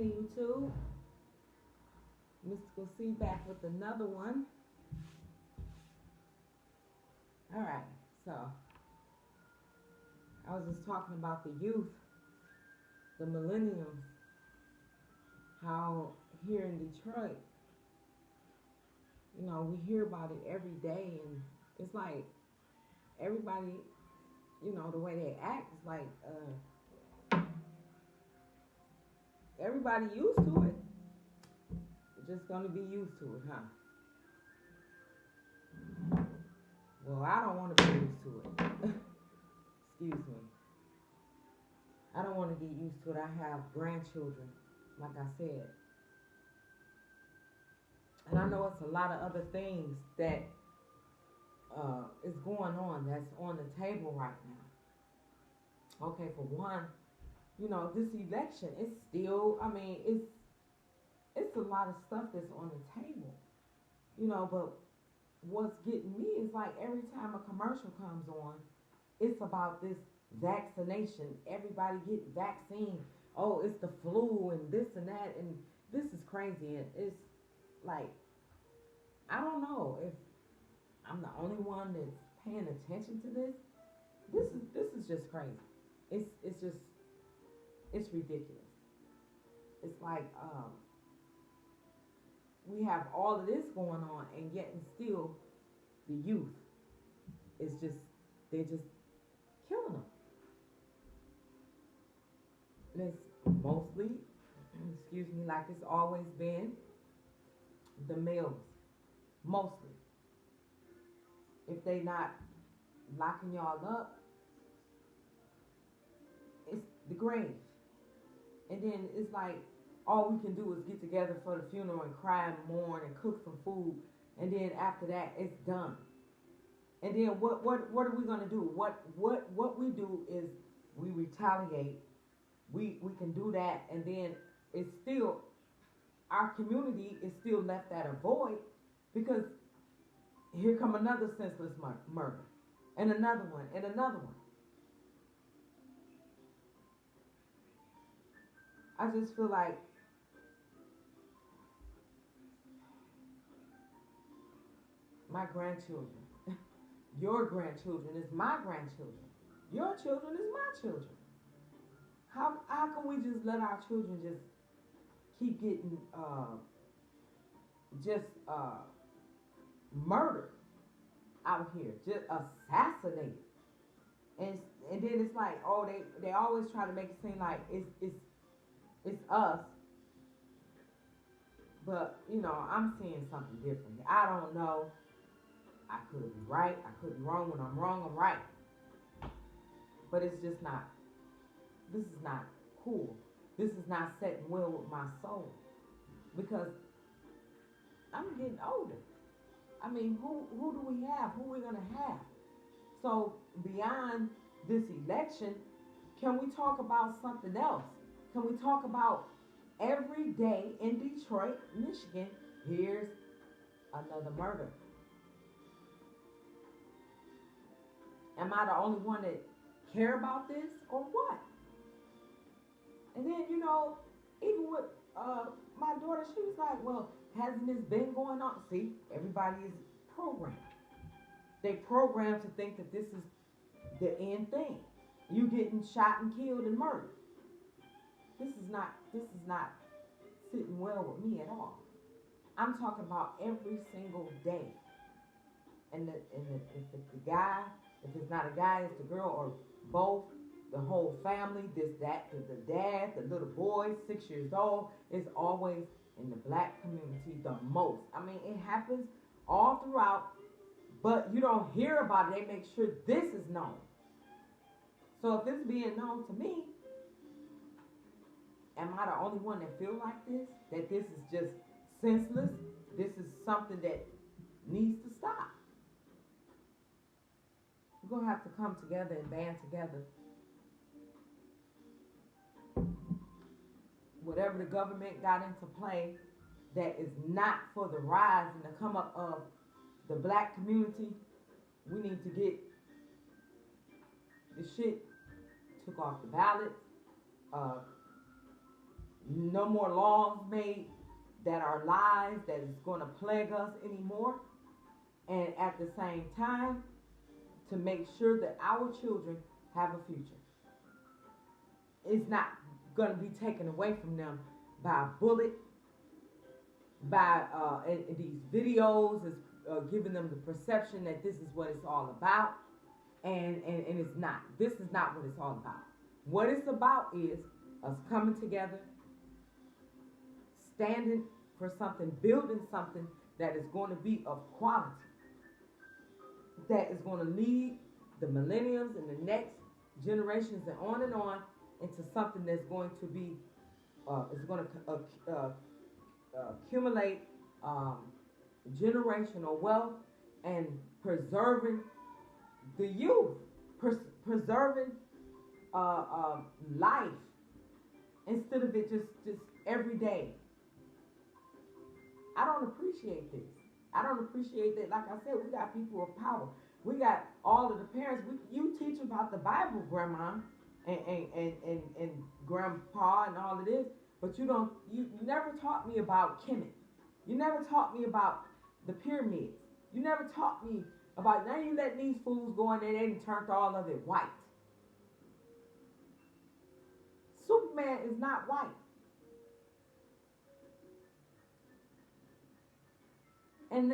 morning, YouTube. Mystical C back with another one. All right, so I was just talking about the youth, the millenniums, how here in Detroit, we hear about it every day, and it's like everybody, the way they act is like everybody used to it. You're just gonna be used to it, huh? Well, I don't want to be used to it. Excuse me. I don't want to get used to it. I have grandchildren, like I said. And I know it's a lot of other things that is going on that's on the table right now. Okay, for one, this election is still, it's a lot of stuff that's on the table. But what's getting me is like every time a commercial comes on, it's about this vaccination. Everybody get vaccine. Oh, it's the flu and this and that, and this is crazy. And it's like, I don't know if I'm the only one that's paying attention to this. This is just crazy. It's ridiculous. It's like we have all of this going on, and yet and still the youth is just they're just killing them. And it's mostly, excuse me, like it's always been the males, mostly. If they not locking y'all up, it's the grave. And then it's like all we can do is get together for the funeral and cry and mourn and cook some food, and then after that it's done. And then what are we gonna do? What we do is we retaliate. We can do that, and then it's still our community is still left at a void because here come another senseless murder, and another one, and another one. I just feel like my grandchildren, your grandchildren is my grandchildren. Your children is my children. How can we just let our children just keep getting murdered out here, just assassinated, and then it's like, oh, they always try to make it seem like it's us, but I'm seeing something different. I don't know. I could be right. I could be wrong. When I'm wrong, I'm right. But it's just not. This is not cool. This is not setting well with my soul, because I'm getting older. I mean, who do we have? Who are we gonna have? So beyond this election, can we talk about something else? Can we talk about every day in Detroit, Michigan? Here's another murder. Am I the only one that care about this, or what? And then, even with my daughter, she was like, well, hasn't this been going on? See, everybody is programmed. They programmed to think that this is the end thing. You getting shot and killed and murdered. This is not sitting well with me at all. I'm talking about every single day. And if it's the guy, if it's not a guy, it's the girl, or both, the whole family, this, that, the dad, the little boy, 6 years old, is always in the black community the most. I mean, it happens all throughout, but you don't hear about it. They make sure this is known. So if it's being known to me, am I the only one that feel like this? That this is just senseless? This is something that needs to stop. We're going to have to come together and band together. Whatever the government got into play that is not for the rise and the come up of the black community, we need to get the shit took off the ballot. No more laws made that are lies, that is going to plague us anymore. And at the same time, to make sure that our children have a future. It's not going to be taken away from them by a bullet, by and these videos is giving them the perception that this is what it's all about. And it's not. This is not what it's all about. What it's about is us coming together, standing for something, building something that is going to be of quality, that is going to lead the millenniums and the next generations and on into something that's going to be, is going to accumulate generational wealth and preserving the youth, preserving life instead of it just every day. I don't appreciate this. I don't appreciate that. Like I said, we got people of power. We got all of the parents. You teach about the Bible, Grandma, and Grandpa, and all of this, but you don't. You never taught me about Kemet. You never taught me about the pyramids. You never taught me about. Now you letting these fools go in there and turned all of it white. Superman is not white. And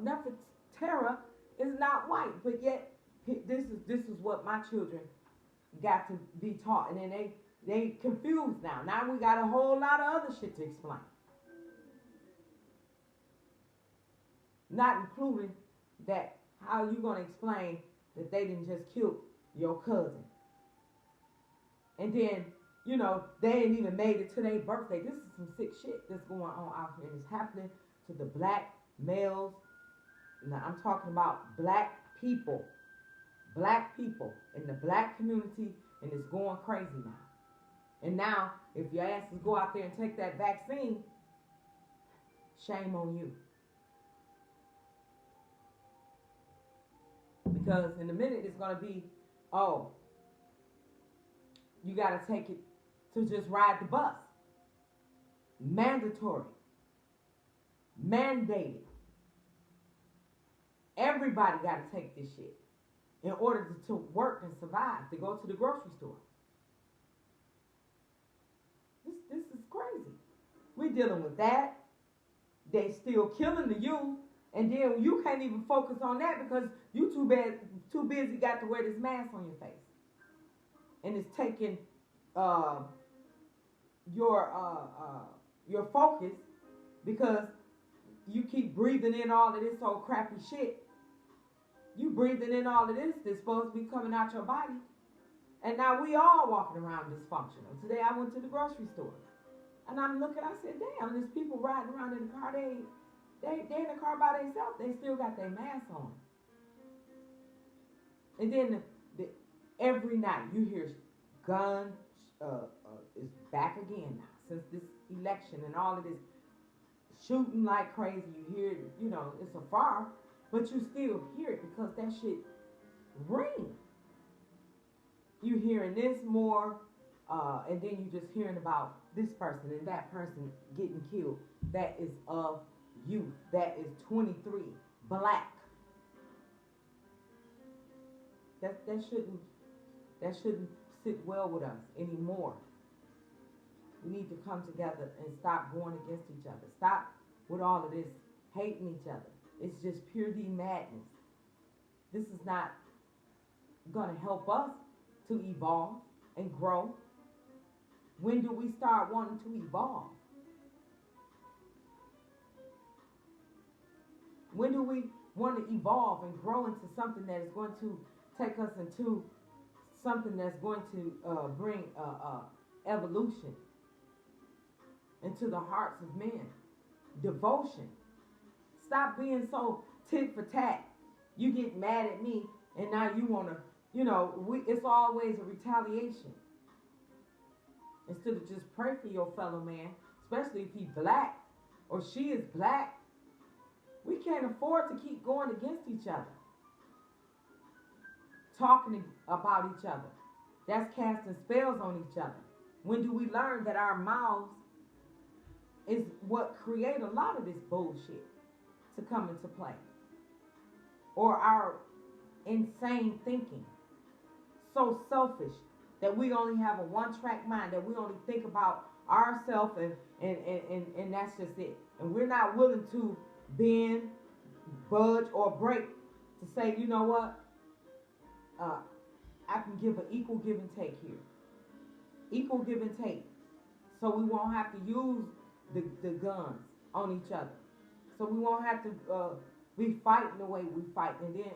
Nefertera is not white, but yet this is what my children got to be taught, and then they confused now. Now we got a whole lot of other shit to explain, not including that how you gonna explain that they didn't just kill your cousin, and then they ain't even made it to their birthday. This is some sick shit that's going on out here, and it's happening to the black males. Now I'm talking about black people in the black community, and it's going crazy now. And now, if your asses go out there and take that vaccine, shame on you. Because in a minute it's going to be, oh, you got to take it to just ride the bus. Mandatory. Mandated. Everybody got to take this shit in order to work and survive, to go to the grocery store. This is crazy. We're dealing with that. They still killing the youth, and then you can't even focus on that because you too busy got to wear this mask on your face, and it's taking your focus because you keep breathing in all of this old crappy shit. You breathing in all of this that's supposed to be coming out your body. And now we all walking around dysfunctional. Today I went to the grocery store. And I'm looking, I said, damn, there's people riding around in the car. They in the car by themselves. They still got their mask on. And then every night you hear guns is back again now. Since this election and all of this shooting like crazy, you hear it, it's a fire, but you still hear it because that shit ring. You hearing this more, and then you just hearing about this person and that person getting killed. That is of youth. That is 23, black. That shouldn't sit well with us anymore. We need to come together and stop going against each other. Stop with all of this hating each other. It's just pure D madness. This is not going to help us to evolve and grow. When do we start wanting to evolve? When do we want to evolve and grow into something that is going to take us into something that's going to bring evolution into the hearts of men? Devotion. Stop being so tit for tat. You get mad at me, and now you want to, it's always a retaliation. Instead of just pray for your fellow man, especially if he's black or she is black. We can't afford to keep going against each other. Talking about each other. That's casting spells on each other. When do we learn that our mouths is what create a lot of this bullshit to come into play? Or our insane thinking, so selfish that we only have a one-track mind, that we only think about ourselves, and that's just it. And we're not willing to bend, budge, or break to say, you know what, I can give an equal give and take here. Equal give and take. So we won't have to use the guns on each other. So we won't have to be fighting the way we fight. And then,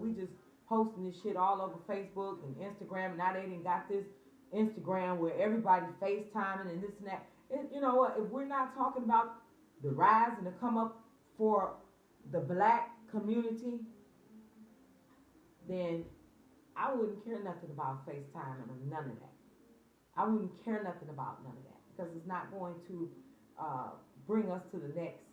we just posting this shit all over Facebook and Instagram. Now they done got this Instagram where everybody FaceTiming and this and that. And you know what? If we're not talking about the rise and the come up for the black community, then I wouldn't care nothing about FaceTime and none of that. I wouldn't care nothing about none of that, because it's not going to bring us to the next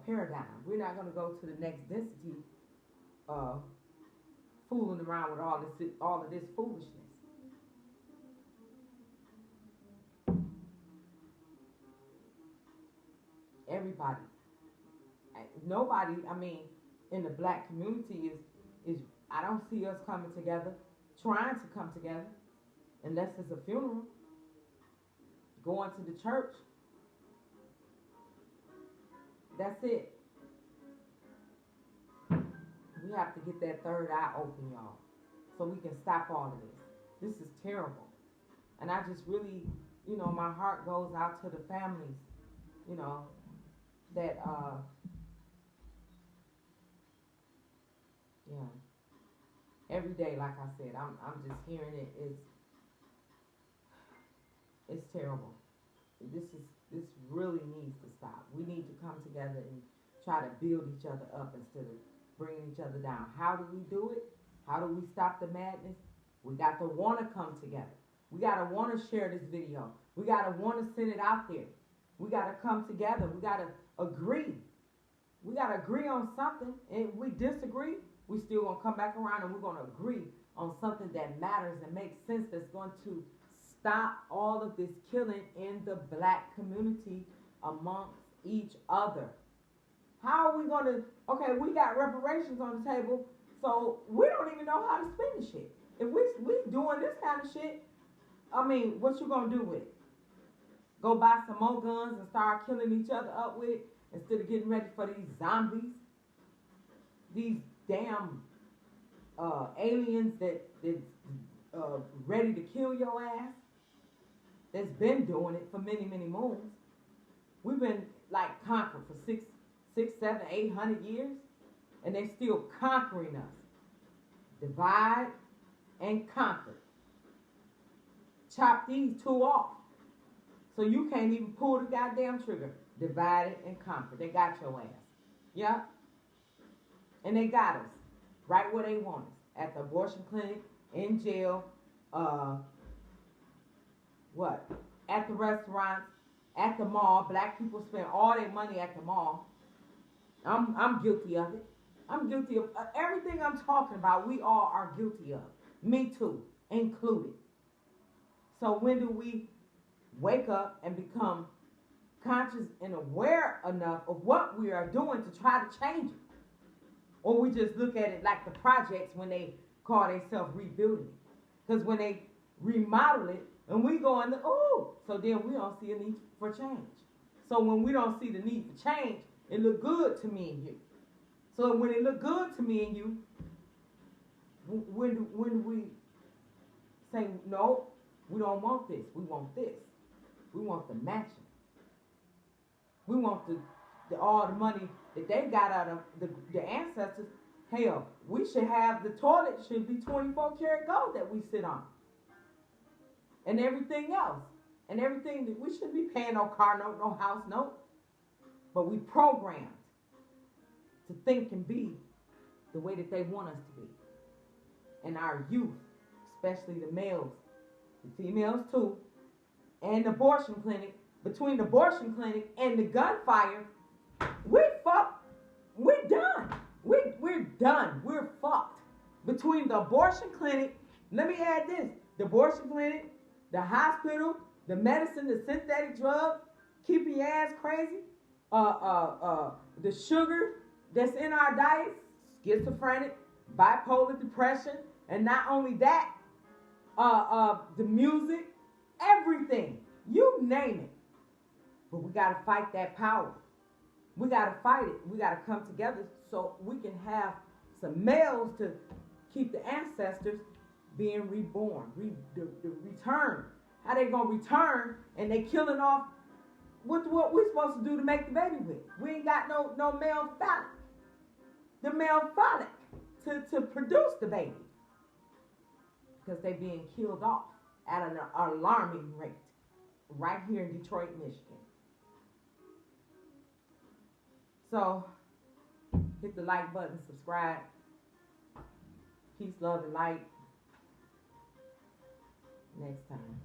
paradigm. We're not going to go to the next density fooling around with all of this foolishness. Everybody, nobody, in the black community is I don't see us coming together, trying to come together, unless it's a funeral, going to the church. That's it. We have to get that third eye open, y'all, so we can stop all of this. This is terrible. And I just really, my heart goes out to the families, that, every day, like I said, I'm just hearing it. It's terrible. This really needs to stop. We need to come together and try to build each other up instead of bringing each other down. How do we do it? How do we stop the madness? We got to want to come together. We got to want to share this video. We got to want to send it out there. We got to come together. We got to agree. We got to agree on something. And if we disagree, we still going to come back around and we're going to agree on something that matters and makes sense, that's going to stop all of this killing in the black community amongst each other. How are we going to, okay, we got reparations on the table, so we don't even know how to spend the shit. If we doing this kind of shit, what you going to do with it? Go buy some more guns and start killing each other up with it instead of getting ready for these zombies? These damn aliens that ready to kill your ass, that's been doing it for many, many moons. We've been conquered for 6, 7, 800 years, and they still conquering us. Divide and conquer. Chop these two off, so you can't even pull the goddamn trigger. Divide it and conquer. They got your ass. Yeah. And they got us right where they want us. At the abortion clinic, in jail, at the restaurants, at the mall. Black people spend all their money at the mall. I'm guilty of it. I'm guilty of everything I'm talking about. We all are guilty of. Me too, included. So when do we wake up and become conscious and aware enough of what we are doing to try to change it? Or we just look at it like the projects when they call themselves rebuilding it. Because when they remodel it, and we go in so then we don't see a need for change. So when we don't see the need for change, it look good to me and you. So when it look good to me and you, when do we say, no, we don't want this, we want this. We want the matching. We want all the money that they got out of the ancestors. Hell, we should have, the toilet should be 24 karat gold that we sit on. And everything else. And everything that we shouldn't be paying no car note, no house note. But we programmed to think and be the way that they want us to be. And our youth, especially the males, the females too, and the abortion clinic, between the abortion clinic and the gunfire, we're done. We're done. We're fucked. Between the abortion clinic, let me add this, the abortion clinic, the hospital, the medicine, the synthetic drugs, keeping your ass crazy, the sugar that's in our diets, schizophrenic, bipolar depression, and not only that, the music, everything, you name it. But we got to fight that power. We got to fight it. We got to come together so we can have some males to keep the ancestors being reborn, the return. How they gonna return and they killing off what we're supposed to do to make the baby with? We ain't got no male phallic, the male phallic to produce the baby, because they being killed off at an alarming rate right here in Detroit, Michigan. So hit the like button, subscribe. Peace, love, and light. Next time.